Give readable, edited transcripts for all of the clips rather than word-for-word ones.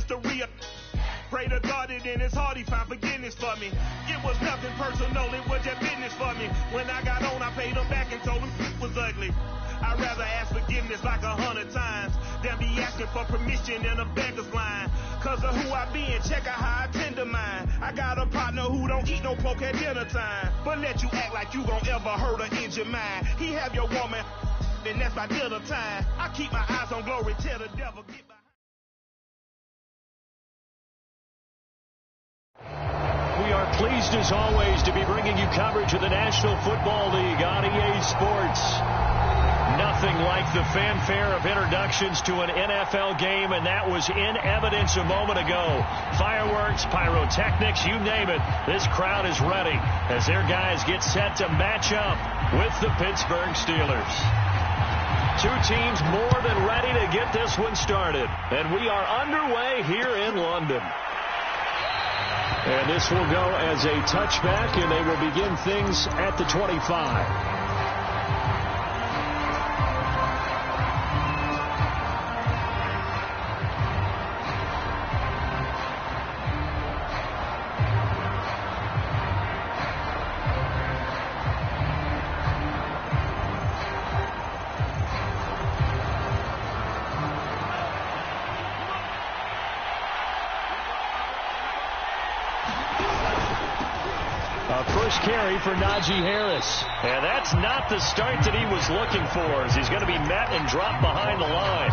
just to pray to God that in his heart he found forgiveness for me. It was nothing personal, it was just business for me. When I got on, I paid him back and told him it was ugly. I'd rather ask forgiveness like 100 times than be asking for permission in a beggar's line. Cause of who I be and check out how I tend to mine. I got a partner who don't eat no pork at dinner time, but let you act like you gon' ever hurt or injure mine. He have your woman, and that's by dinner time. I keep my eyes on glory, tell the devil get behind. We are pleased as always to be bringing you coverage of the National Football League on EA Sports. Nothing like the fanfare of introductions to an NFL game, and that was in evidence a moment ago. Fireworks, pyrotechnics, you name it. This crowd is ready as their guys get set to match up with the Pittsburgh Steelers. Two teams more than ready to get this one started, and we are underway here in London. And this will go as a touchback, and they will begin things at the 25. First carry for Najee Harris. And that's not the start that he was looking for, as he's going to be met and dropped behind the line.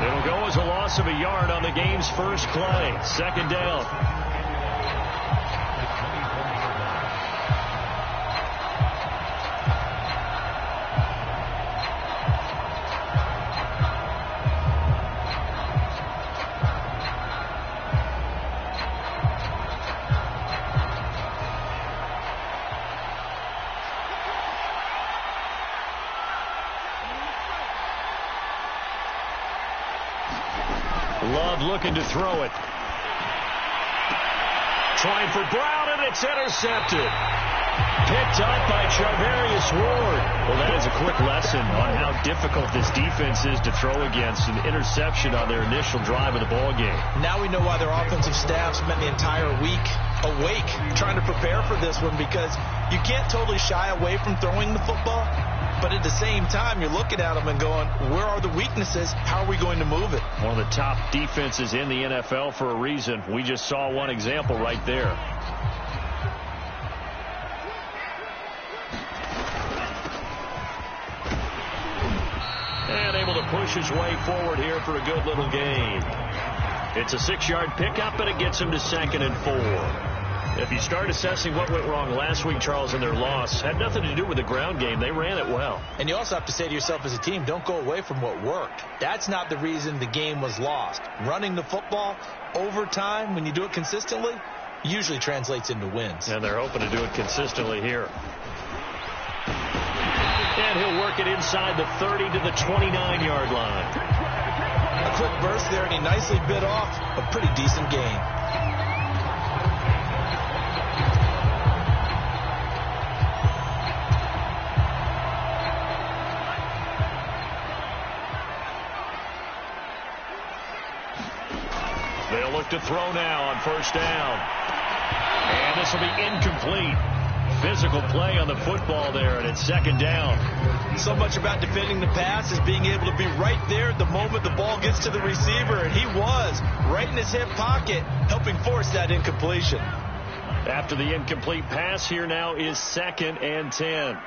It'll go as a loss of a yard on the game's first play. Second down. Love looking to throw it. Trying for Brown, and it's intercepted. Picked up by Charvarius Ward. Well, that is a quick lesson on how difficult this defense is to throw against. An interception on their initial drive of the ball game. Now we know why their offensive staff spent the entire week awake trying to prepare for this one, because you can't totally shy away from throwing the football. But at the same time, you're looking at them and going, where are the weaknesses? How are we going to move it? One of the top defenses in the NFL for a reason. We just saw one example right there. And able to push his way forward here for a good little gain. It's a 6-yard pickup, and it gets him to 2nd and 4. If you start assessing what went wrong last week, Charles, in their loss, had nothing to do with the ground game. They ran it well. And you also have to say to yourself as a team, don't go away from what worked. That's not the reason the game was lost. Running the football over time, when you do it consistently, usually translates into wins. And they're hoping to do it consistently here. And he'll work it inside the 30 to the 29-yard line. A quick burst there, and he nicely bit off a pretty decent gain. They'll look to throw now on first down. And this will be incomplete. Physical play on the football there, and it's 2nd down. So much about defending the pass is being able to be right there at the moment the ball gets to the receiver, and he was right in his hip pocket, helping force that incompletion. After the incomplete pass, here now is 2nd and 10.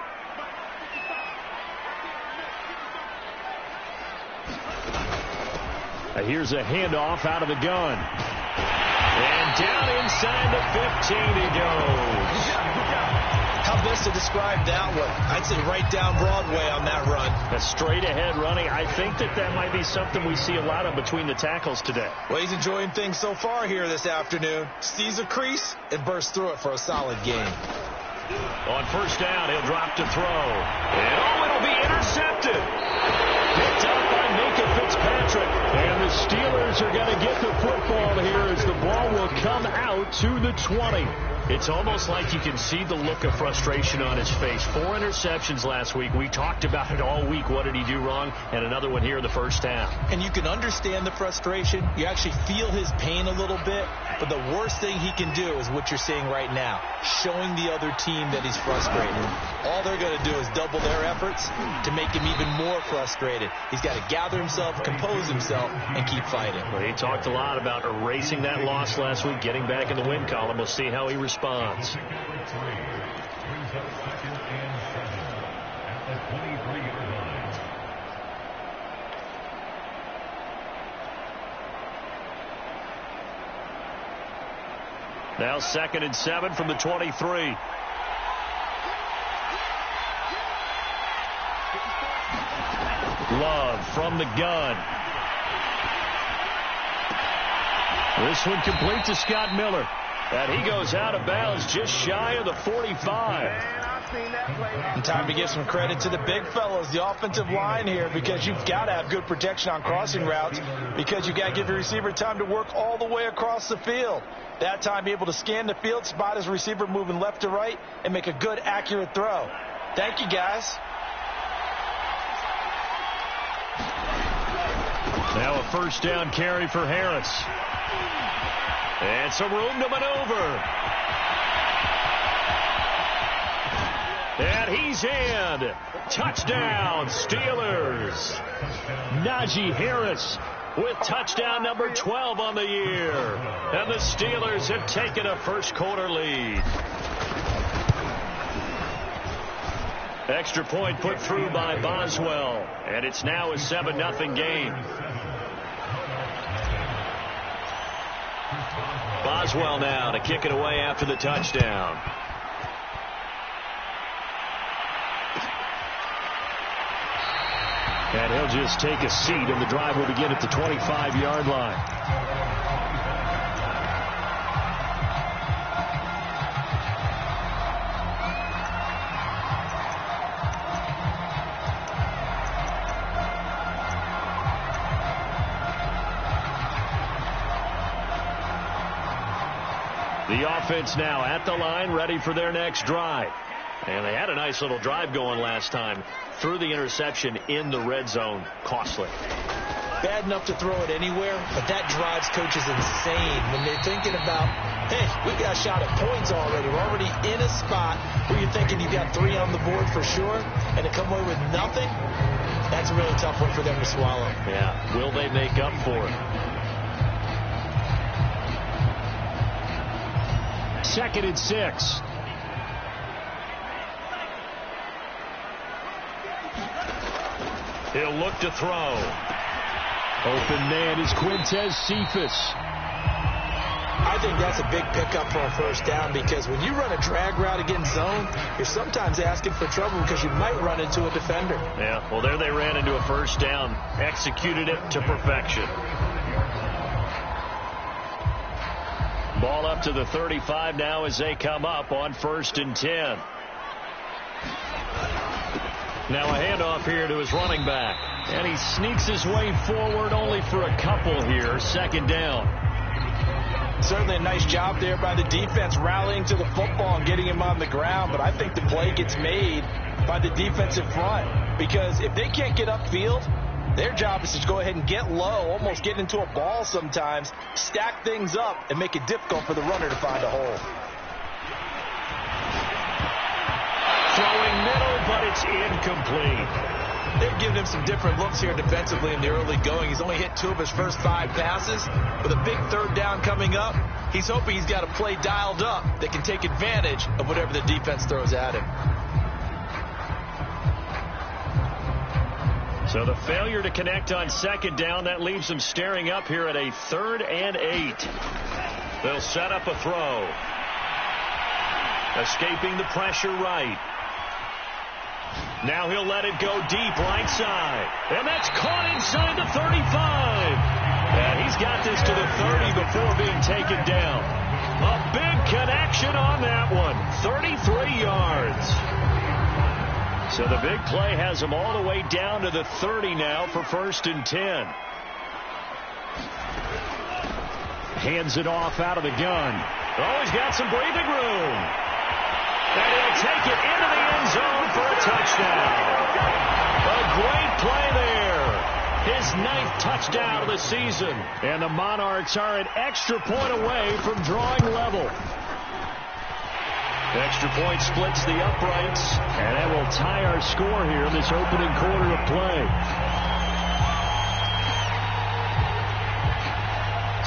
Here's a handoff out of the gun. And down inside the 15 he goes. How best to describe that one? I'd say right down Broadway on that run. A straight ahead running. I think that might be something we see a lot of between the tackles today. Well, he's enjoying things so far here this afternoon. Sees a crease and bursts through it for a solid gain. On first down, he'll drop to throw. And it'll be intercepted. Picked up by Minka Fitzpatrick. And the Steelers are going to get the football here as the ball will come out to the 20. It's almost like you can see the look of frustration on his face. 4 interceptions last week. We talked about it all week. What did he do wrong? And another one here in the first half. And you can understand the frustration. You actually feel his pain a little bit. But the worst thing he can do is what you're seeing right now, showing the other team that he's frustrated. All they're going to do is double their efforts to make him even more frustrated. He's got to gather himself, compose himself, and keep fighting. Well, he talked a lot about erasing that loss last week, getting back in the win column. We'll see how he responds. Now 2nd and 7 from the 23. Love from the gun. This one complete to Scott Miller. And he goes out of bounds just shy of the 45. And time to give some credit to the big fellows, the offensive line here, because you've got to have good protection on crossing routes, because you've got to give your receiver time to work all the way across the field. That time, be able to scan the field, spot his receiver moving left to right, and make a good, accurate throw. Thank you, guys. Now a first down carry for Harris. And some room to maneuver. And he's in. Touchdown, Steelers. Najee Harris with touchdown number 12 on the year. And the Steelers have taken a first-quarter lead. Extra point put through by Boswell. And it's now a 7-0 game. Boswell now to kick it away after the touchdown. And he'll just take a seat, and the drive will begin at the 25-yard line. The offense now at the line, ready for their next drive. And they had a nice little drive going last time. Threw the interception in the red zone. Costly. Bad enough to throw it anywhere, but that drives coaches insane when they're thinking about, hey, we got a shot at points already. We're already in a spot where you're thinking you got 3 on the board for sure, and to come away with nothing, that's a really tough one for them to swallow. Yeah. Will they make up for it? 2nd and 6. He'll look to throw. Open man is Quintez Cephas. I think that's a big pickup for a first down, because when you run a drag route against zone, you're sometimes asking for trouble because you might run into a defender. Yeah, well, there they ran into a first down. Executed it to perfection. Ball up to the 35 now as they come up on 1st and 10. Now a handoff here to his running back. And he sneaks his way forward only for a couple here. 2nd down. Certainly a nice job there by the defense rallying to the football and getting him on the ground. But I think the play gets made by the defensive front, because if they can't get upfield, their job is to go ahead and get low, almost get into a ball sometimes, stack things up, and make it difficult for the runner to find a hole. Throwing middle, but it's incomplete. They've given him some different looks here defensively in the early going. He's only hit 2 of his first 5 passes. With a big 3rd down coming up, he's hoping he's got a play dialed up that can take advantage of whatever the defense throws at him. So the failure to connect on 2nd down, that leaves them staring up here at a 3rd and 8. They'll set up a throw. Escaping the pressure right. Now he'll let it go deep right side. And that's caught inside the 35. And he's got this to the 30 before being taken down. A big connection on that one. 33 yards. So the big play has him all the way down to the 30 now for 1st and 10. Hands it off out of the gun. Oh, he's got some breathing room. And he'll take it into the end zone for a touchdown. A great play there. His 9th touchdown of the season. And the Monarchs are an extra point away from drawing level. Extra point splits the uprights. And that will tie our score here in this opening quarter of play.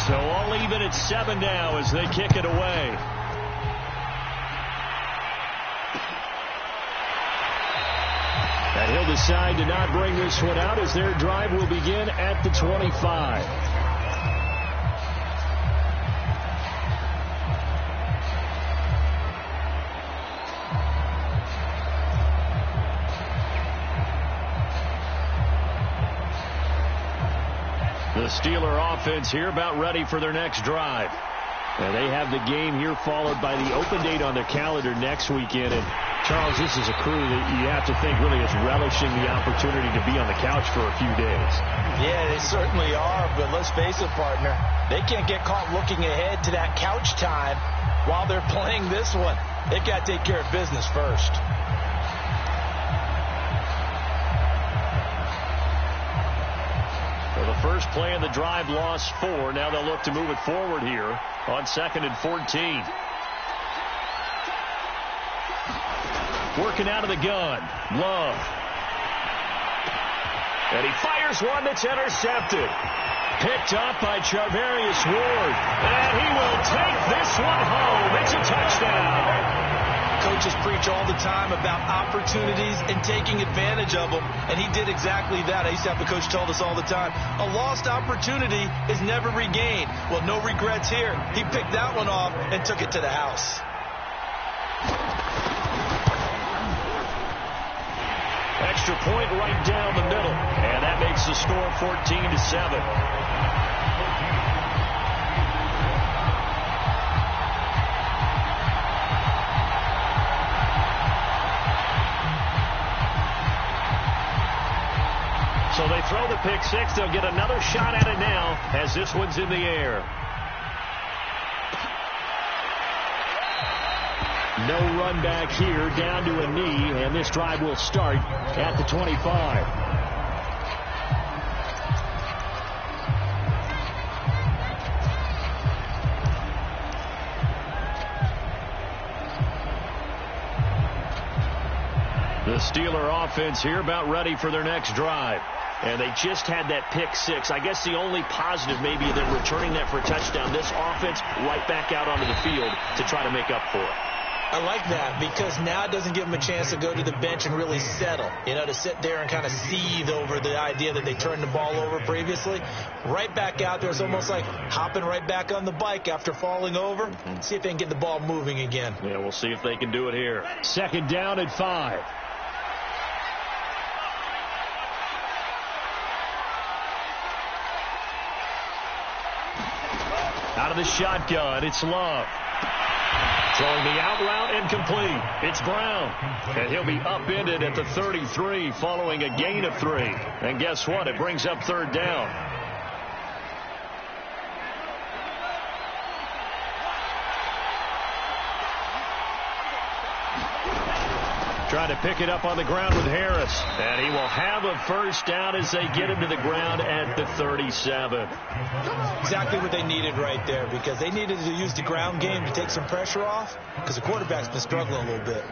So all even at 7 now as they kick it away. And he'll decide to not bring this one out as their drive will begin at the 25. The Steeler offense here about ready for their next drive. And they have the game here followed by the open date on their calendar next weekend. And Charles, this is a crew that you have to think really is relishing the opportunity to be on the couch for a few days. Yeah, they certainly are, but let's face it, partner. They can't get caught looking ahead to that couch time while they're playing this one. They've got to take care of business first. For the first play of the drive, lost 4. Now they'll look to move it forward here on 2nd and 14. Working out of the gun. Love. And he fires one that's intercepted. Picked up by Charvarius Ward. And he will take this one home. It's a touchdown. Coaches preach all the time about opportunities and taking advantage of them, and he did exactly that. I used to have a coach tell us all the time, a lost opportunity is never regained. Well, no regrets here. He picked that one off and took it to the house. Extra point right down the middle, and that makes the score 14-7. So they throw the pick six. They'll get another shot at it now as this one's in the air. No run back here, down to a knee, and this drive will start at the 25. The Steeler offense here about ready for their next drive. And they just had that pick six. I guess the only positive maybe that returning that for a touchdown. This offense right back out onto the field to try to make up for it. I like that because now it doesn't give them a chance to go to the bench and really settle. You know, to sit there and kind of seethe over the idea that they turned the ball over previously. Right back out there. It's almost like hopping right back on the bike after falling over. See if they can get the ball moving again. Yeah, we'll see if they can do it here. 2nd down at 5. Out of the shotgun, it's Love. Throwing the out route incomplete. It's Brown. And he'll be upended at the 33 following a gain of 3. And guess what? It brings up 3rd down. Trying to pick it up on the ground with Harris. And he will have a 1st down as they get him to the ground at the 37. Exactly what they needed right there because they needed to use the ground game to take some pressure off because the quarterback's been struggling a little bit.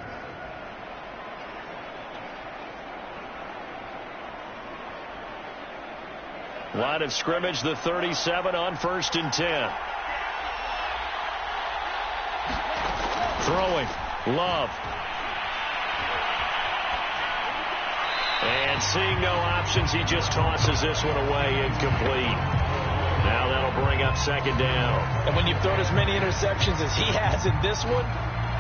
Line of scrimmage, the 37 on 1st and 10. Throwing. Love. And seeing no options, he just tosses this one away incomplete. Now that'll bring up 2nd down. And when you've thrown as many interceptions as he has in this one,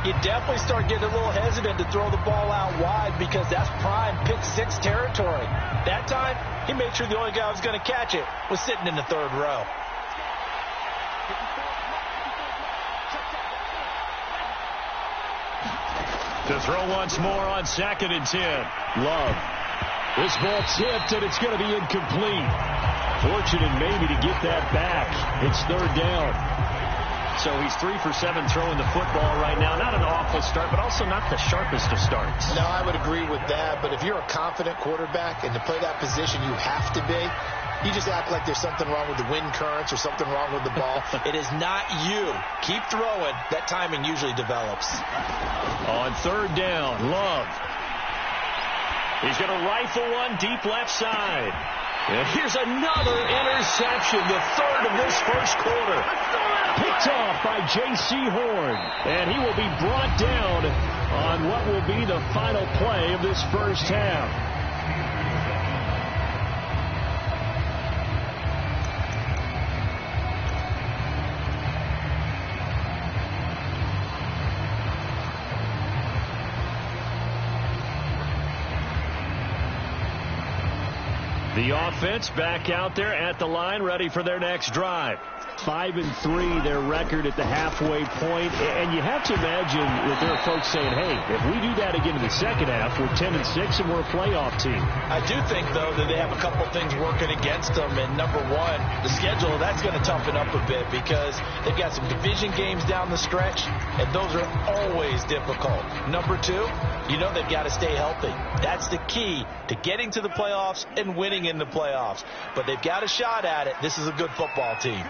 you definitely start getting a little hesitant to throw the ball out wide because that's prime pick six territory. That time, he made sure the only guy who was going to catch it was sitting in the 3rd row. To throw once more on 2nd and 10. Love. This ball tipped, and it's going to be incomplete. Fortunate maybe to get that back. It's 3rd down. So he's 3 for 7 throwing the football right now. Not an awful start, but also not the sharpest of starts. No, I would agree with that. But if you're a confident quarterback and to play that position you have to be, you just act like there's something wrong with the wind currents or something wrong with the ball. It is not you. Keep throwing. That timing usually develops. On third down, Love. He's going to rifle one deep left side. And here's another interception, the third of this first quarter. Picked off by J.C. Horn. And he will be brought down on what will be the final play of this first half. The offense back out there at the line, ready for their next drive. 5-3, their record at the halfway point. And you have to imagine that there are folks saying, hey, if we do that again in the second half, we're 10-6 and we're a playoff team. I do think, though, that they have a couple things working against them. And number one, the schedule, that's going to toughen up a bit because they've got some division games down the stretch, and those are always difficult. Number two, you know they've got to stay healthy. That's the key to getting to the playoffs and winning in the playoffs. But they've got a shot at it. This is a good football team.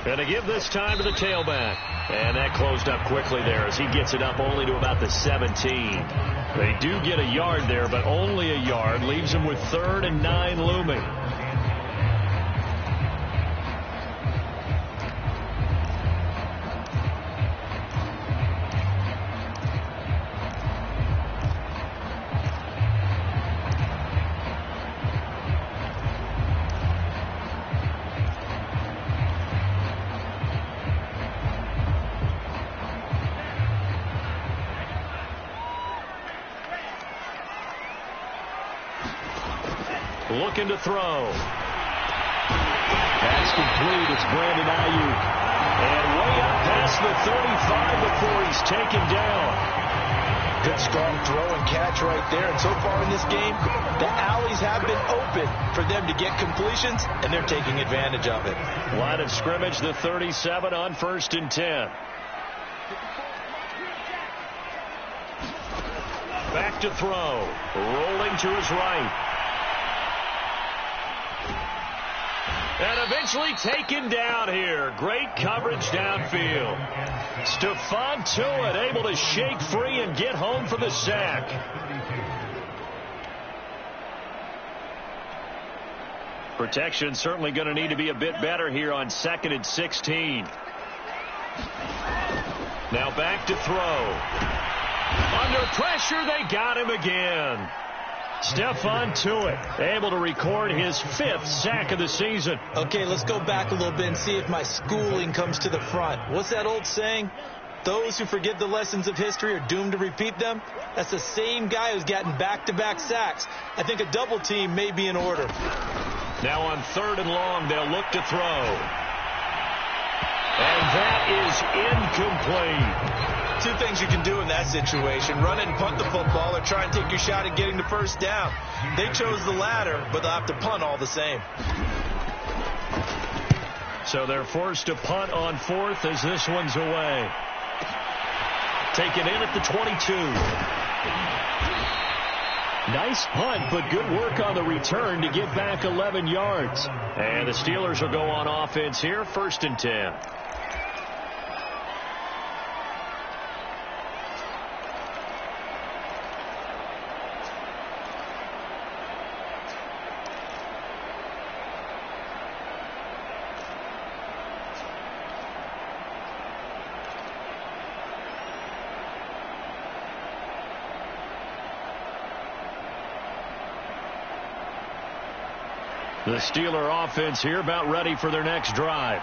And to give this time to the tailback. And that closed up quickly there as he gets it up only to about the 17. They do get a yard there, but only a yard. Leaves them with 3rd and 9 looming. Looking to throw. That's complete. It's Brandon Ayuk. And way up past the 35 before he's taken down. Good strong throw and catch right there. And so far in this game, the alleys have been open for them to get completions, and they're taking advantage of it. Line of scrimmage, the 37 on 1st and 10. Back to throw. Rolling to his right. And eventually taken down here. Great coverage downfield. Stephon Tuitt able to shake free and get home for the sack. Protection certainly going to need to be a bit better here on 2nd and 16. Now back to throw. Under pressure, they got him again. Stephon Tuitt able to record his 5th sack of the season. Okay, let's go back a little bit and see if my schooling comes to the front. What's that old saying? Those who forget the lessons of history are doomed to repeat them. That's the same guy who's gotten back-to-back sacks. I think a double team may be in order. Now on 3rd and long, they'll look to throw. And that is incomplete. Two things you can do in that situation. Run and punt the football or try and take your shot at getting the first down. They chose the latter, but they'll have to punt all the same. So they're forced to punt on 4th as this one's away. Taken in at the 22. Nice punt, but good work on the return to get back 11 yards. And the Steelers will go on offense here, 1st and 10. The Steeler offense here about ready for their next drive.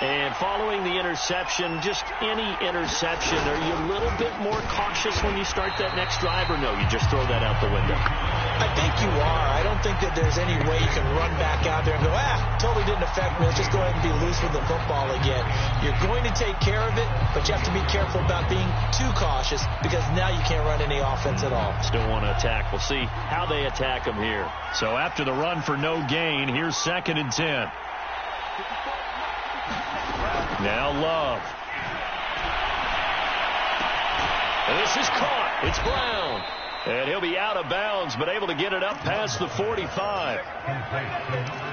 And following the interception, just any interception, are you a little bit more cautious when you start that next drive, or no, you just throw that out the window? I think you are. I don't think that there's any way you can run back out there and go, totally didn't affect me. Let's just go ahead and be loose with the football again. You're going to take care of it, but you have to be careful about being too cautious because now you can't run any offense at all. Still want to attack. We'll see how they attack them here. So after the run for no gain, here's 2nd and 10. Now Love. And this is caught. It's Brown. And he'll be out of bounds, but able to get it up past the 45.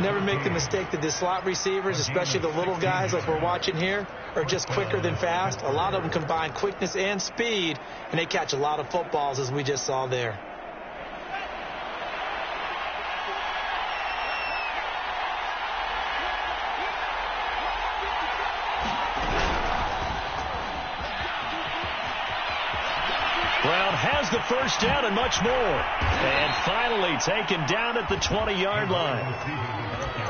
Never make the mistake that the slot receivers, especially the little guys like we're watching here, are just quicker than fast. A lot of them combine quickness and speed, and they catch a lot of footballs, as we just saw there. Brown has the first down and much more. And finally taken down at the 20-yard line.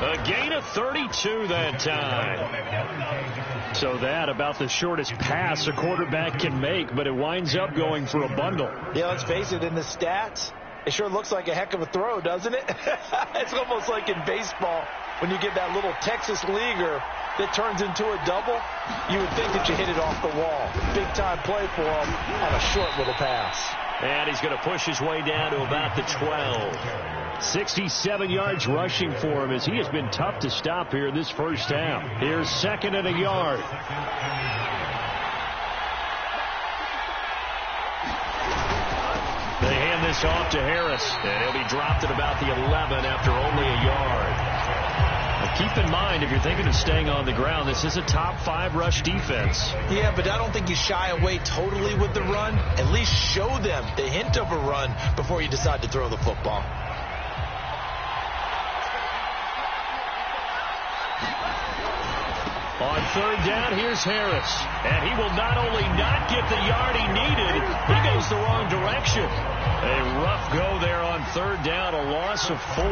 A gain of 32 that time. So that about the shortest pass a quarterback can make, but it winds up going for a bundle. Yeah, let's face it, in the stats, it sure looks like a heck of a throw, doesn't it? It's almost like in baseball when you get that little Texas leaguer that turns into a double. You would think that you hit it off the wall. Big time play for him on a short little pass. And he's going to push his way down to about the 12. 67 yards rushing for him as he has been tough to stop here this first half. Here's 2nd and a yard. They hand this off to Harris, and he'll be dropped at about the 11 after only a yard. Keep in mind, if you're thinking of staying on the ground, this is a top 5 rush defense. Yeah, but I don't think you shy away totally with the run. At least show them the hint of a run before you decide to throw the football. On 3rd down, here's Harris. And he will not only not get the yard he needed, he goes the wrong direction. A rough go there on 3rd down, a loss of 4.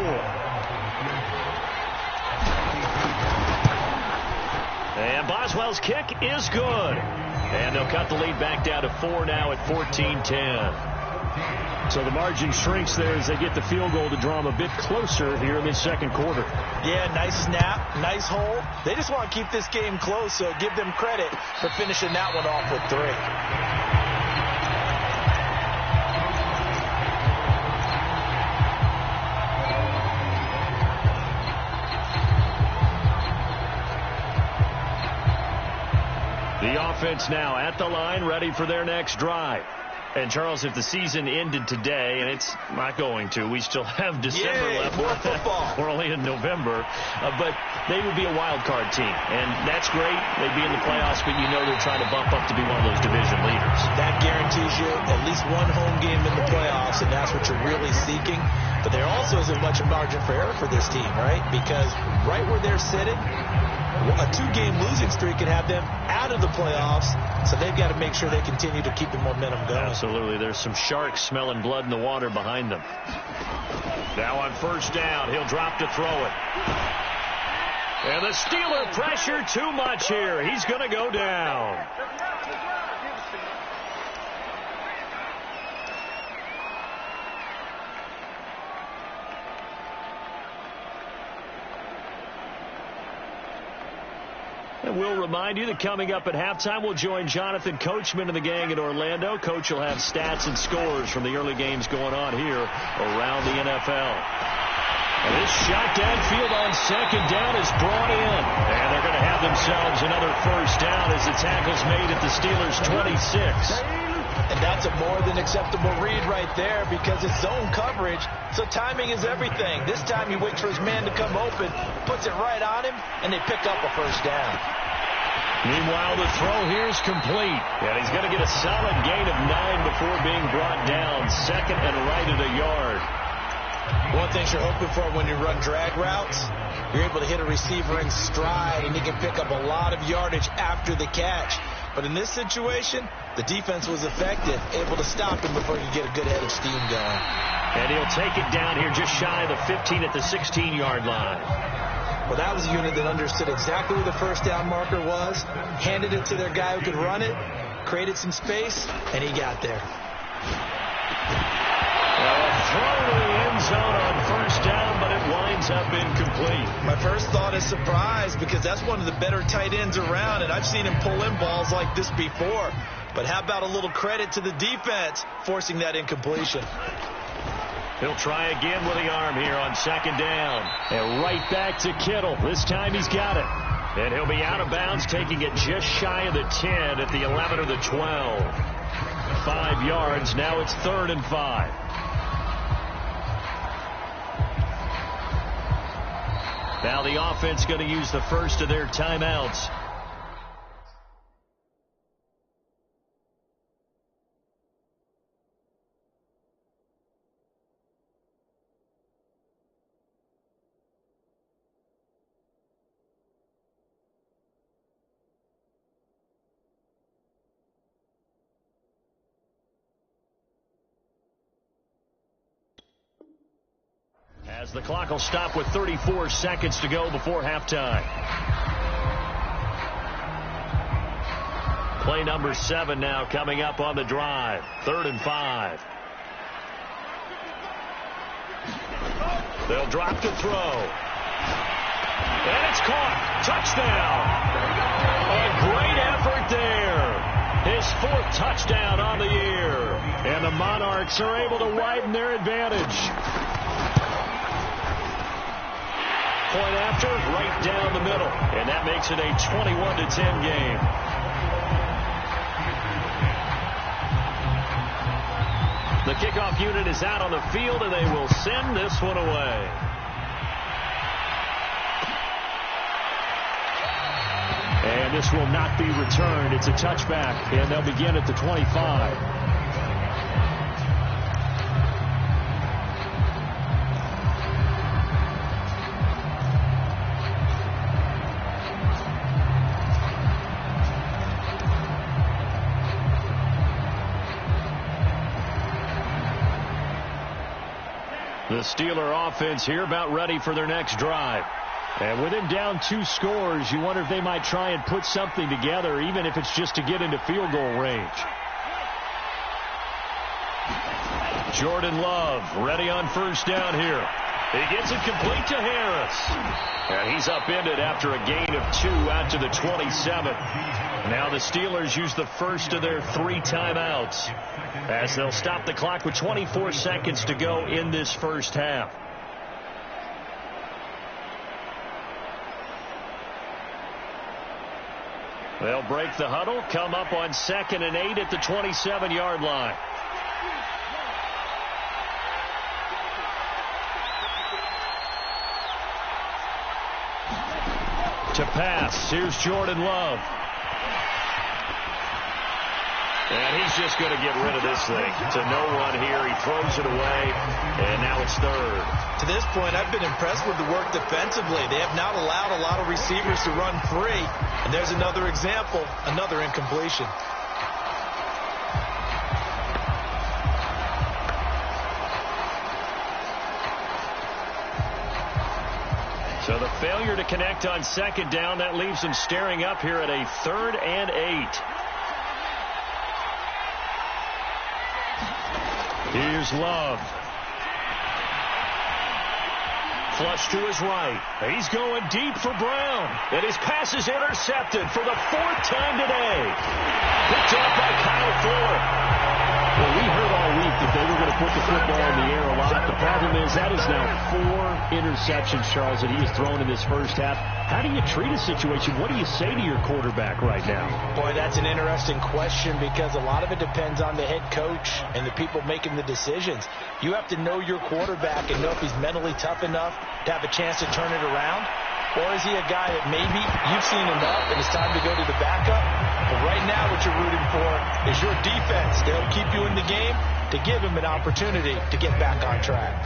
And Boswell's kick is good. And they'll cut the lead back down to 4 now at 14-10. So the margin shrinks there as they get the field goal to draw them a bit closer here in the second quarter. Yeah, nice snap, nice hold. They just want to keep this game close, so give them credit for finishing that one off with 3. The offense now at the line, ready for their next drive. And, Charles, if the season ended today, and it's not going to, we still have December left. More football. We're only in November. But they would be a wild card team. And that's great. They'd be in the playoffs, but you know they're trying to bump up to be one of those division leaders. That guarantees you at least one home game in the playoffs, and that's what you're really seeking. But there also isn't much margin for error for this team, right? Because right where they're sitting, a 2-game losing streak could have them out of the playoffs, so they've got to make sure they continue to keep the momentum going. Absolutely. There's some sharks smelling blood in the water behind them. Now on 1st down, he'll drop to throw it. And the Steeler pressure too much here. He's going to go down. And we'll remind you that coming up at halftime, we'll join Jonathan Coachman and the gang in Orlando. Coach will have stats and scores from the early games going on here around the NFL. And this shot downfield on 2nd down is brought in. And they're going to have themselves another 1st down as the tackle's made at the Steelers' 26. And that's a more than acceptable read right there because it's zone coverage, so timing is everything. This time he waits for his man to come open, puts it right on him, and they pick up a 1st down. Meanwhile, the throw here is complete. And he's going to get a solid gain of 9 before being brought down. 2nd and right at a yard. One thing you're hoping for when you run drag routes, you're able to hit a receiver in stride, and he can pick up a lot of yardage after the catch. But in this situation, the defense was effective, able to stop him before you get a good head of steam going. And he'll take it down here just shy of the 15 at the 16-yard line. Well, that was a unit that understood exactly where the 1st down marker was, handed it to their guy who could run it, created some space, and he got there. Throw to the end zone on 1st down, but it winds up incomplete. My first thought is surprise because that's one of the better tight ends around, and I've seen him pull in balls like this before. But how about a little credit to the defense forcing that incompletion? He'll try again with the arm here on 2nd down. And right back to Kittle. This time he's got it. And he'll be out of bounds, taking it just shy of the 10 at the 11 or the 12. 5 yards. Now it's 3rd and 5. Now the offense going to use the first of their timeouts. As the clock will stop with 34 seconds to go before halftime. Play number 7 now coming up on the drive. 3rd and 5. They'll drop to throw. And it's caught. Touchdown. A great effort there. His 4th touchdown on the year. And the Monarchs are able to widen their advantage. Point after, right down the middle. And that makes it a 21-10 game. The kickoff unit is out on the field, and they will send this one away. And this will not be returned. It's a touchback, and they'll begin at the 25. The Steeler offense here about ready for their next drive. And with him down 2 scores, you wonder if they might try and put something together, even if it's just to get into field goal range. Jordan Love ready on first down here. He gets it complete to Harris. And he's upended after a gain of 2 out to the 27. Now the Steelers use the first of their 3 timeouts, as they'll stop the clock with 24 seconds to go in this first half. They'll break the huddle, come up on 2nd and 8 at the 27-yard line. To pass, here's Jordan Love. And he's just going to get rid of this thing. To no one here. He throws it away, and now it's 3rd. To this point, I've been impressed with the work defensively. They have not allowed a lot of receivers to run free. And there's another example, another incompletion. So the failure to connect on 2nd down, that leaves them staring up here at a 3rd and 8. Here's Love. Flush to his right. He's going deep for Brown. And his pass is intercepted for the 4th time today. Picked up by Kyle Fuller. Well, we heard all week that they were going to put the football in the air a lot. The problem is that is now 4 interceptions, Charles, that he has thrown in this first half. How do you treat a situation? What do you say to your quarterback right now? Boy, that's an interesting question, because a lot of it depends on the head coach and the people making the decisions. You have to know your quarterback and know if he's mentally tough enough to have a chance to turn it around. Or is he a guy that maybe you've seen enough and it's time to go to the backup? But right now what you're rooting for is your defense. They'll keep you in the game to give him an opportunity to get back on track.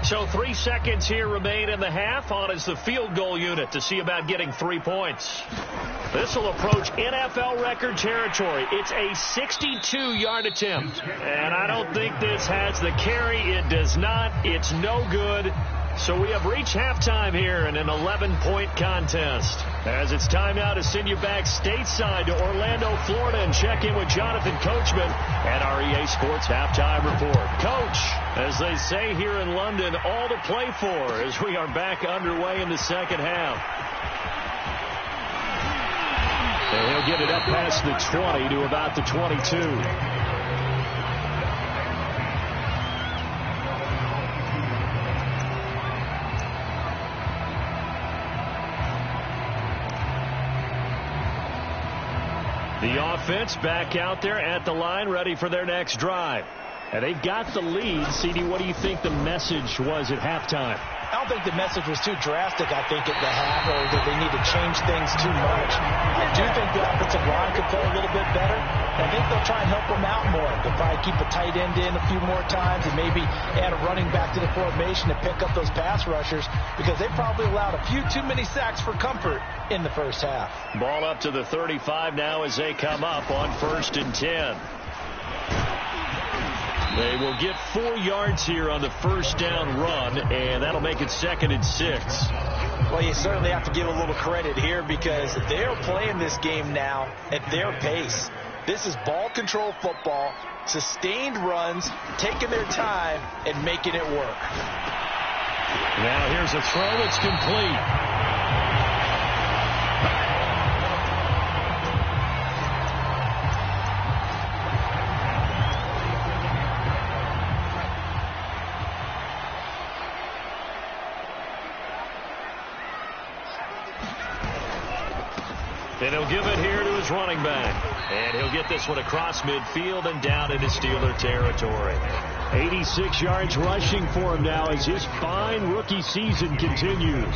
So 3 seconds here remain in the half. On is the field goal unit to see about getting 3 points. This will approach NFL record territory. It's a 62-yard attempt. And I don't think this has the carry. It does not. It's no good. So we have reached halftime here in an 11-point contest. As it's time now to send you back stateside to Orlando, Florida, and check in with Jonathan Coachman at our EA Sports Halftime Report. Coach, as they say here in London, all to play for as we are back underway in the second half. And he'll get it up past the 20 to about the 22. The offense back out there at the line, ready for their next drive. And they've got the lead. CD, what do you think the message was at halftime? I don't think the message was too drastic, I think, at the half, or that they need to change things too much. I do think the offensive line could play a little bit better. I think they'll try and help them out more. They'll probably keep a tight end in a few more times and maybe add a running back to the formation to pick up those pass rushers, because they probably allowed a few too many sacks for comfort in the first half. Ball up to the 35 now as they come up on 1st and 10. They will get 4 yards here on the first down run, and that'll make it 2nd and 6. Well, you certainly have to give a little credit here, because they're playing this game now at their pace. This is ball control football, sustained runs, taking their time, and making it work. Now here's a throw that's complete. And he'll give it here to his running back. And he'll get this one across midfield and down into Steeler territory. 86 yards rushing for him now as his fine rookie season continues.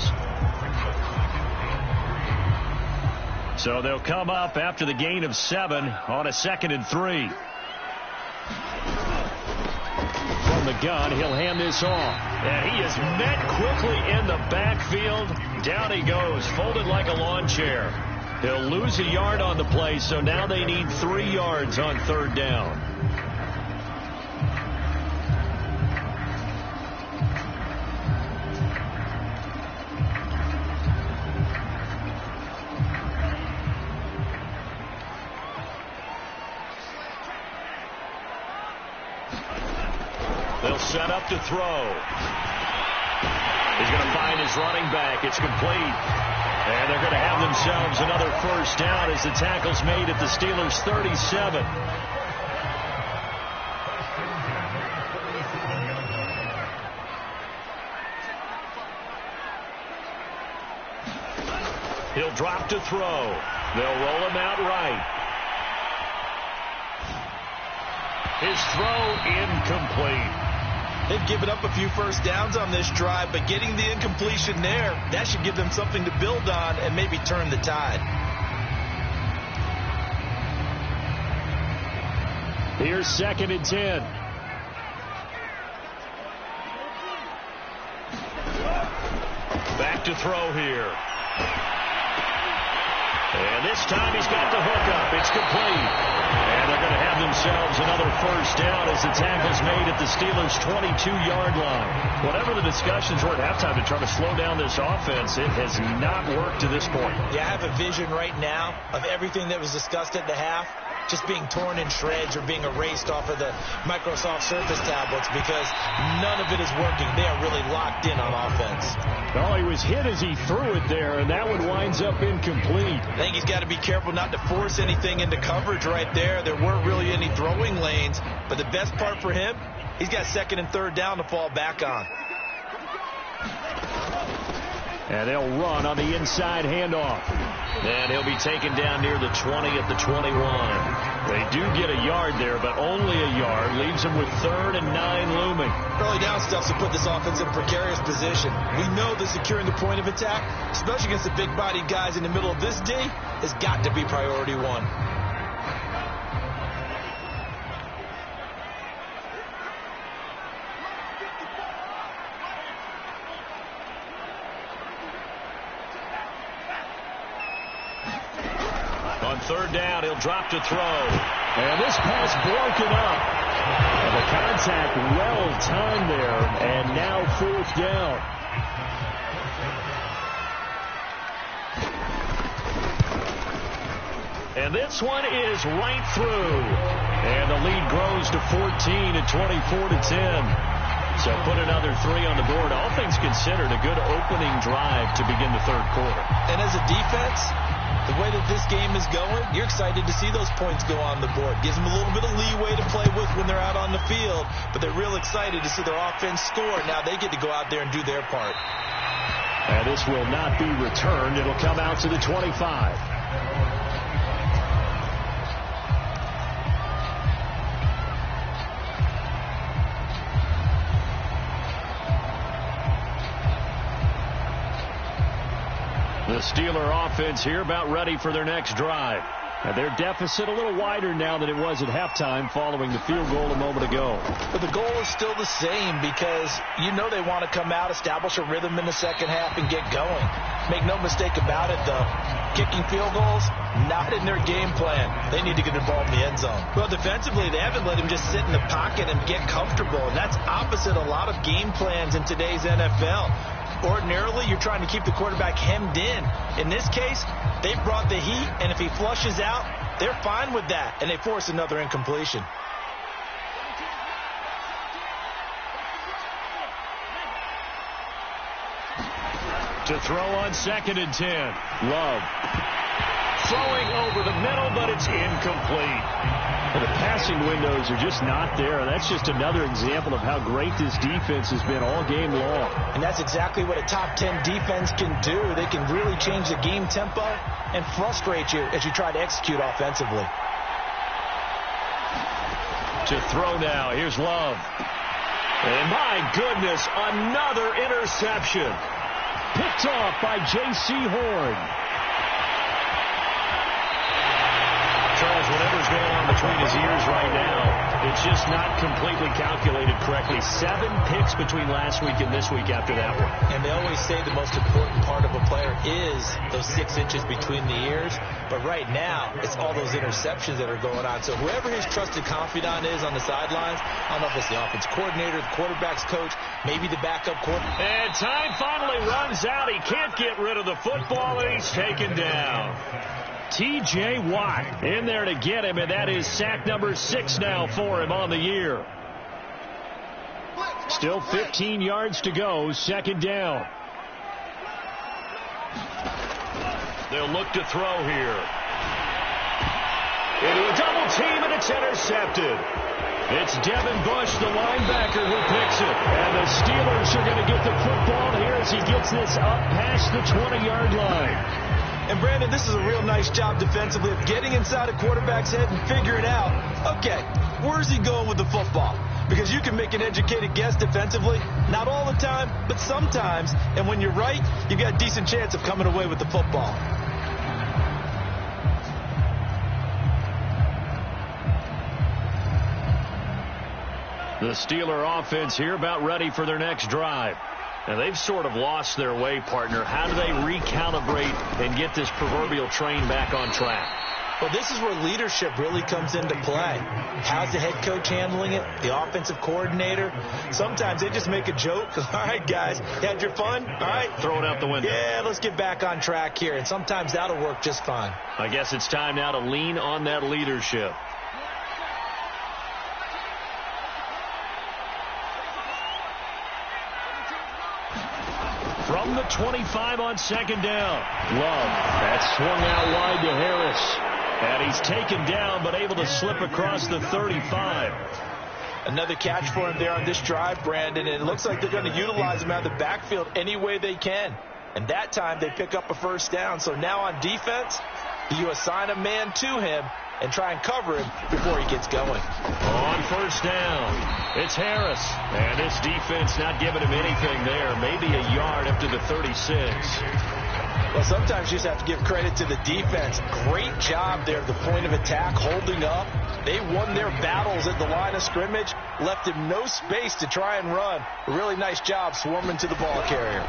So they'll come up after the gain of 7 on a 2nd and 3. From the gun, he'll hand this off. And he is met quickly in the backfield. Down he goes, folded like a lawn chair. He'll lose a yard on the play, so now they need 3 yards on 3rd down. They'll set up to throw. He's going to find his running back. It's complete. And they're going to have themselves another first down as the tackle's made at the Steelers' 37. He'll drop to throw. They'll roll him out right. His throw incomplete. They've given up a few first downs on this drive, but getting the incompletion there, that should give them something to build on and maybe turn the tide. Here's 2nd and 10. Back to throw here. And this time he's got the hook up. It's complete. And they're going to have themselves another first down as the tackle's made at the Steelers' 22-yard line. Whatever the discussions were at halftime to try to slow down this offense, it has not worked to this point. Yeah, I have a vision right now of everything that was discussed at the half just being torn in shreds or being erased off of the Microsoft Surface tablets, because none of it is working. They are really locked in on offense. Oh, he was hit as he threw it there, and that one winds up incomplete. I think he's got to be careful not to force anything into coverage right there. There weren't really any throwing lanes, but the best part for him, he's got 2nd and 3rd down to fall back on. And they'll run on the inside handoff. And he'll be taken down near the 20 at the 21. They do get a yard there, but only a yard. Leaves them with 3rd and 9 looming. Early down stuff to put this offense in a precarious position. We know that securing the point of attack, especially against the big-bodied guys in the middle of this D, has got to be priority 1. On 3rd down, he'll drop to throw. And this pass broken up. And the contact well timed there. And now 4th down. And this one is right through. And the lead grows to 14 at 24-10. So put another 3 on the board. All things considered, a good opening drive to begin the 3rd quarter. And as a defense, the way that this game is going, you're excited to see those points go on the board. Gives them a little bit of leeway to play with when they're out on the field, but they're real excited to see their offense score. Now they get to go out there and do their part. And this will not be returned. It'll come out to the 25. The Steeler offense here about ready for their next drive. And their deficit a little wider now than it was at halftime following the field goal a moment ago. But the goal is still the same because you know they want to come out, establish a rhythm in the second half, and get going. Make no mistake about it, though. Kicking field goals, not in their game plan. They need to get involved in the end zone. Well, defensively, they haven't let him just sit in the pocket and get comfortable. And that's opposite a lot of game plans in today's NFL. Ordinarily, you're trying to keep the quarterback hemmed in. In this case, they brought the heat, and if he flushes out, they're fine with that, and they force another incompletion. To throw on 2nd and 10. Love. Throwing over the middle, but it's incomplete. And the passing windows are just not there. That's just another example of how great this defense has been all game long. And that's exactly what a top 10 defense can do. They can really change the game tempo and frustrate you as you try to execute offensively. To throw now. Here's Love. And my goodness, another interception. Picked off by J.C. Horn. Charles, whatever's going on between his ears right now, it's just not completely calculated correctly. 7 picks between last week and this week after that one. And they always say the most important part of a player is those 6 inches between the ears. But right now, it's all those interceptions that are going on. So whoever his trusted confidant is on the sidelines, I don't know if it's the offense coordinator, the quarterback's coach, maybe the backup quarterback. And time finally runs out. He can't get rid of the football, and he's taken down. T.J. Watt in there to get him, and that is sack number 6 now for him on the year. Still 15 yards to go, 2nd down. They'll look to throw here. Into a double team, and it's intercepted. It's Devin Bush, the linebacker, who picks it. And the Steelers are going to get the football here as he gets this up past the 20-yard line. And, Brandon, this is a real nice job defensively of getting inside a quarterback's head and figuring out, okay, where's he going with the football? Because you can make an educated guess defensively, not all the time, but sometimes. And when you're right, you've got a decent chance of coming away with the football. The Steeler offense here about ready for their next drive. And they've sort of lost their way, partner. How do they recalibrate and get this proverbial train back on track? Well, this is where leadership really comes into play. How's the head coach handling it? The offensive coordinator? Sometimes they just make a joke. All right, guys, you had your fun? All right. Throw it out the window. Yeah, let's get back on track here. And sometimes that'll work just fine. I guess it's time now to lean on that leadership. From the 25 on 2nd down. Love. That swung out wide to Harris. And he's taken down, but able to slip across the 35. Another catch for him there on this drive, Brandon. And it looks like they're going to utilize him out of the backfield any way they can. And that time they pick up a 1st down. So now on defense, you assign a man to him and try and cover him before he gets going. On 1st down, it's Harris. And this defense not giving him anything there. Maybe a yard up to the 36. Well, sometimes you just have to give credit to the defense. Great job there at the point of attack, holding up. They won their battles at the line of scrimmage, left him no space to try and run. A really nice job swarming to the ball carrier.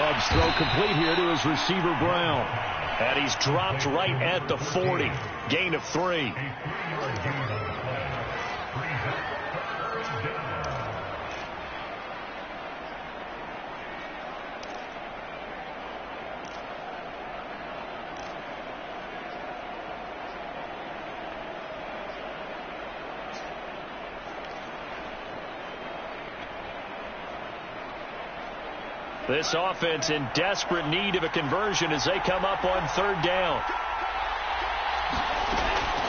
Love's throw complete here to his receiver, Brown. And he's dropped right at the 40. Gain of 3. This offense in desperate need of a conversion as they come up on 3rd down.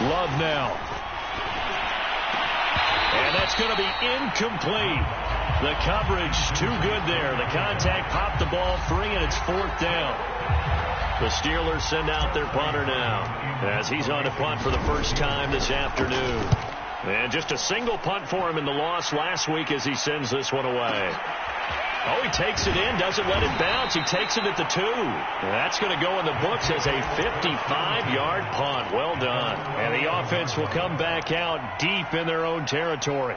Love now. And that's going to be incomplete. The coverage too good there. The contact popped the ball free, and it's 4th down. The Steelers send out their punter now as he's on to punt for the first time this afternoon. And just a single punt for him in the loss last week as he sends this one away. Oh, he takes it in, doesn't let it bounce. He takes it at the 2. That's going to go in the books as a 55-yard punt. Well done. And the offense will come back out deep in their own territory.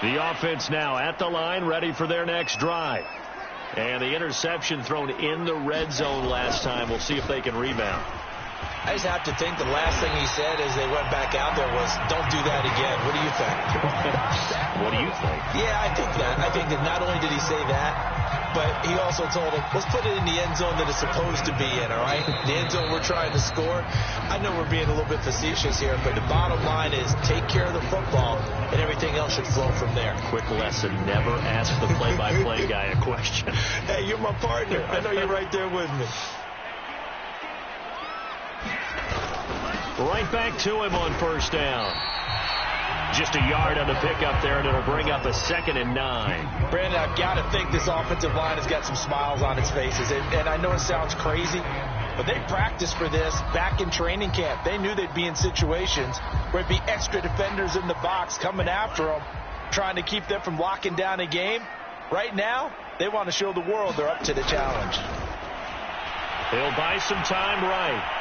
The offense now at the line, ready for their next drive. And the interception thrown in the red zone last time. We'll see if they can rebound. I just have to think the last thing he said as they went back out there was, don't do that again. What do you think? What do you think? Yeah, I think that. I think that not only did he say that, but he also told him, let's put it in the end zone that it's supposed to be in, all right? The end zone we're trying to score. I know we're being a little bit facetious here, but the bottom line is take care of the football, and everything else should flow from there. Quick lesson, never ask the play-by-play guy a question. Hey, you're my partner. I know you're right there with me. Right back to him on first down. Just a yard on the pickup there, and it'll bring up a 2nd and 9. Brandon, I've got to think this offensive line has got some smiles on its faces. And I know it sounds crazy, but they practiced for this back in training camp. They knew they'd be in situations where it'd be extra defenders in the box coming after them, trying to keep them from locking down a game. Right now, they want to show the world they're up to the challenge. He'll buy some time right.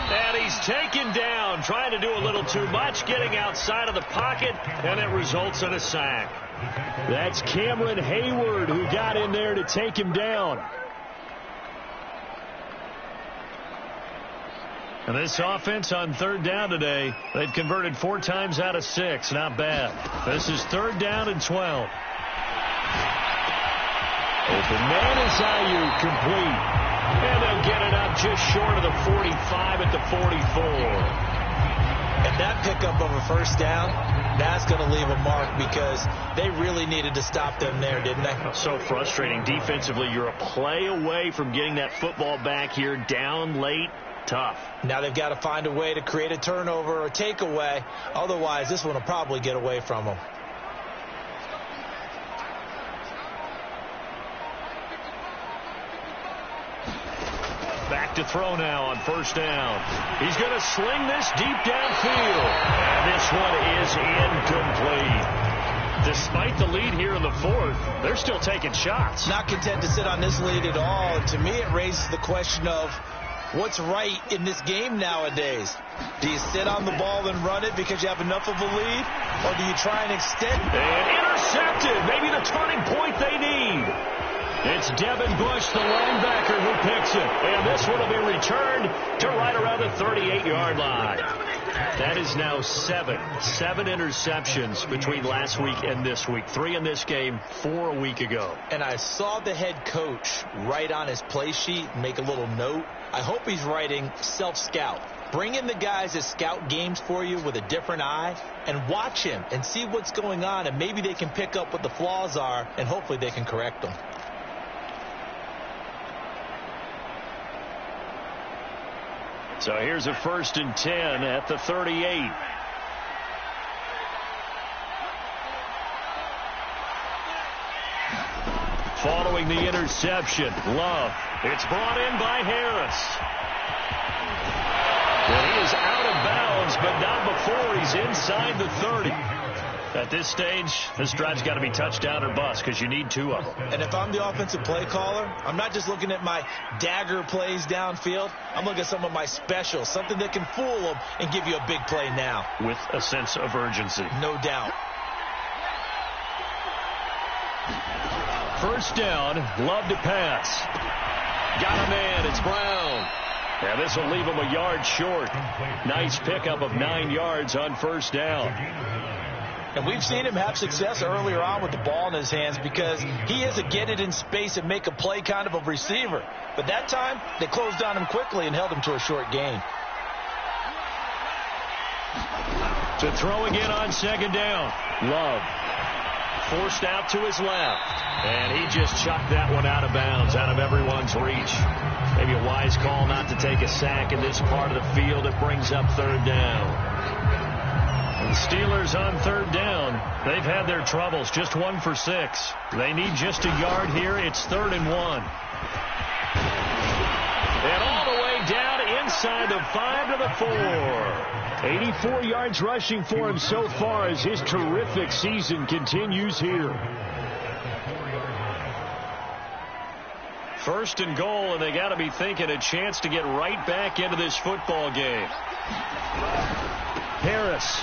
And he's taken down, trying to do a little too much, getting outside of the pocket, and it results in a sack. That's Cameron Hayward who got in there to take him down. And this offense on 3rd down today, they've converted 4 times out of 6. Not bad. This is 3rd down and 12. Open man is Ayuk, complete. And they'll get it up just short of the 45 at the 44. And that pickup of a first down, that's going to leave a mark because they really needed to stop them there, didn't they? So frustrating. Defensively, you're a play away from getting that football back here down late. Tough. Now they've got to find a way to create a turnover or takeaway. Otherwise, this one will probably get away from them. Back to throw now on first down. He's going to sling this deep downfield. And this one is incomplete. Despite the lead here in the 4th, they're still taking shots. Not content to sit on this lead at all. And to me, it raises the question of what's right in this game nowadays. Do you sit on the ball and run it because you have enough of a lead? Or do you try and extend? And intercepted. Maybe the turning point they need. It's Devin Bush, the linebacker, who picks it. And this one will be returned to right around the 38-yard line. That is now 7 interceptions between last week and this week. 3 in this game, 4 a week ago. And I saw the head coach write on his play sheet and make a little note. I hope he's writing self-scout. Bring in the guys that scout games for you with a different eye and watch him and see what's going on, and maybe they can pick up what the flaws are, and hopefully they can correct them. So here's a 1st and 10 at the 38. Following the interception, Love. It's brought in by Harris. And he is out of bounds, but not before he's inside the 30. At this stage, this drive's got to be touchdown or bust because you need 2 of them. And if I'm the offensive play caller, I'm not just looking at my dagger plays downfield. I'm looking at some of my specials, something that can fool them and give you a big play now. With a sense of urgency. No doubt. First down, Love to pass. Got a man, it's Brown. And this will leave him a yard short. Nice pickup of 9 yards on first down. And we've seen him have success earlier on with the ball in his hands because he is a get it in space and make a play kind of a receiver. But that time, they closed on him quickly and held him to a short gain. To throw again on second down. Love. Forced out to his left. And he just chucked that one out of bounds, out of everyone's reach. Maybe a wise call not to take a sack in this part of the field. It brings up 3rd down. The Steelers on 3rd down. They've had their troubles. Just 1 for 6. They need just a yard here. It's 3rd and 1. And all the way down inside the 5 to the 4. 84 yards rushing for him so far as his terrific season continues here. First and goal, and they got to be thinking a chance to get right back into this football game. Harris.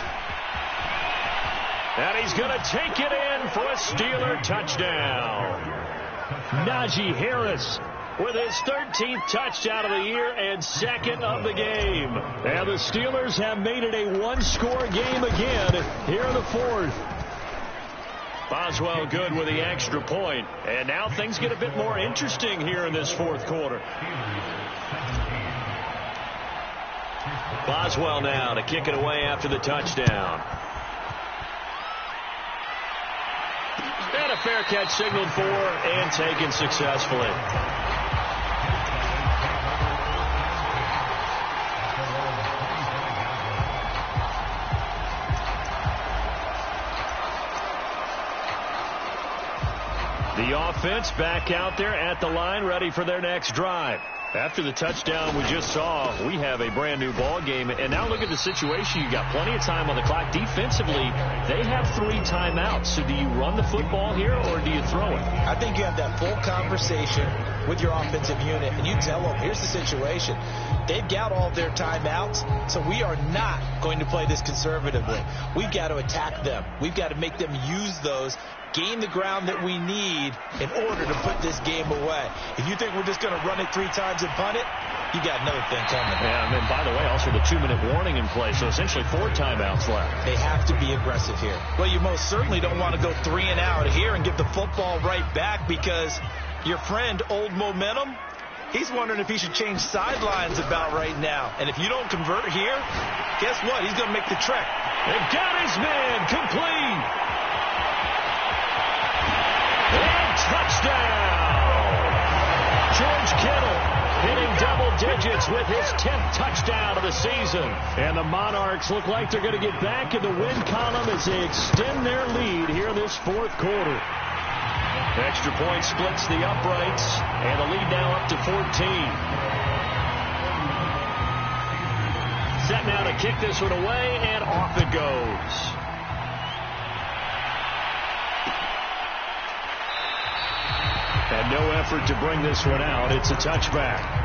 And he's going to take it in for a Steeler touchdown. Najee Harris with his 13th touchdown of the year and second of the game. And the Steelers have made it a one-score game again here in the fourth. Boswell good with the extra point. And now things get a bit more interesting here in this fourth quarter. Boswell now to kick it away after the touchdown. And a fair catch signaled for and taken successfully. The offense back out there at the line, ready for their next drive. After the touchdown we just saw, we have a brand new ball game. And now look at the situation. You got plenty of time on the clock. Defensively, they have 3 timeouts. So do you run the football here or do you throw it? I think you have that full conversation with your offensive unit, and you tell them, here's the situation. They've got all of their timeouts, so we are not going to play this conservatively. We've got to attack them. We've got to make them use those, gain the ground that we need in order to put this game away. If you think we're just going to run it 3 times and punt it, you got another thing coming. Yeah, and then, by the way, also the 2-minute warning in play, so essentially 4 timeouts left. They have to be aggressive here. Well, you most certainly don't want to go 3 and out here and give the football right back, because your friend, Old Momentum, he's wondering if he should change sidelines about right now. And if you don't convert here, guess what? He's going to make the trek. They've got his man complete. And touchdown. George Kittle hitting double digits with his 10th touchdown of the season. And the Monarchs look like they're going to get back in the win column as they extend their lead here in this fourth quarter. Extra point splits the uprights, and the lead now up to 14. Set now to kick this one away, and off it goes. And no effort to bring this one out. It's a touchback.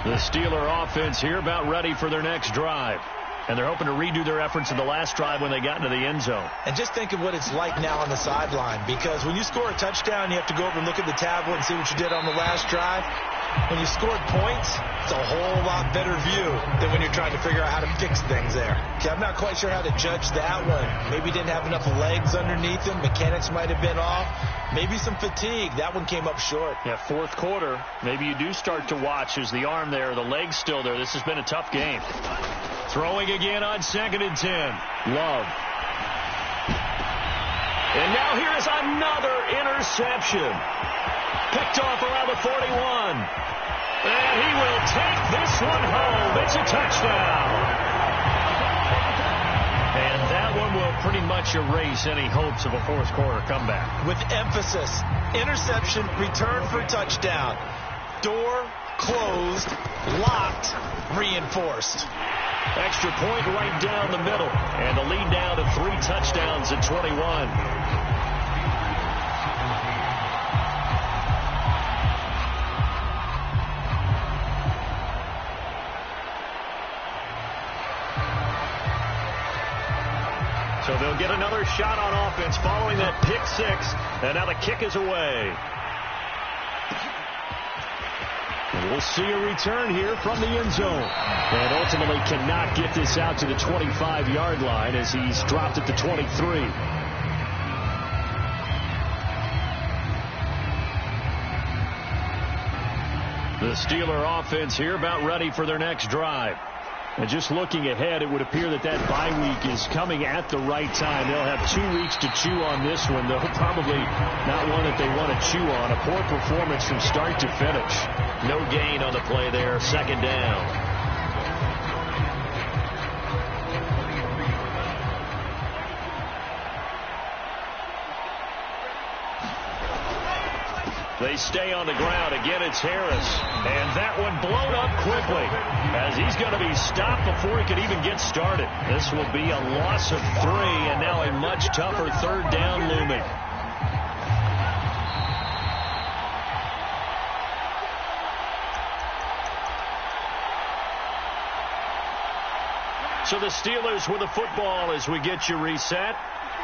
The Steeler offense here about ready for their next drive. And they're hoping to redo their efforts in the last drive when they got into the end zone. And just think of what it's like now on the sideline, because when you score a touchdown, you have to go over and look at the tablet and see what you did on the last drive. When you scored points, it's a whole lot better view than when you're trying to figure out how to fix things there. Okay, I'm not quite sure how to judge that one. Maybe didn't have enough legs underneath him. Mechanics might have been off. Maybe some fatigue. That one came up short. Yeah, fourth quarter, maybe you do start to watch. Is the arm there, the leg's still there. This has been a tough game. Throwing again on 2nd and 10. Love. And now here is another interception. Picked off around the 41. And he will take this one home. It's a touchdown. And that one will pretty much erase any hopes of a fourth quarter comeback. With emphasis. Interception, return for touchdown. Door closed, locked, reinforced. Extra point right down the middle. And the lead now to 3 touchdowns at 21. So they'll get another shot on offense following that pick 6. And now the kick is away. And we'll see a return here from the end zone. And ultimately cannot get this out to the 25-yard line as he's dropped at the 23. The Steeler offense here about ready for their next drive. And just looking ahead, it would appear that bye week is coming at the right time. They'll have 2 weeks to chew on this one, though probably not one that they want to chew on. A poor performance from start to finish. No gain on the play there. 2nd down. They stay on the ground. Again, it's Harris. And that one blown up quickly as he's going to be stopped before he could even get started. This will be a loss of 3, and now a much tougher 3rd down looming. So the Steelers with the football as we get you reset.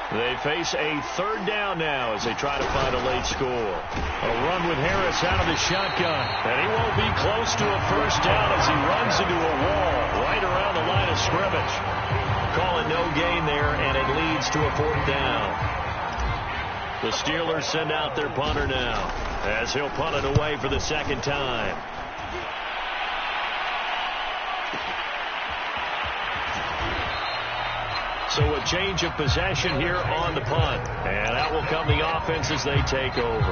They face a 3rd down now as they try to find a late score. A run with Harris out of the shotgun. And he won't be close to a 1st down as he runs into a wall right around the line of scrimmage. Call it no gain there, and it leads to a 4th down. The Steelers send out their punter now as he'll punt it away for the 2nd time. So a change of possession here on the punt. And out will come the offense as they take over.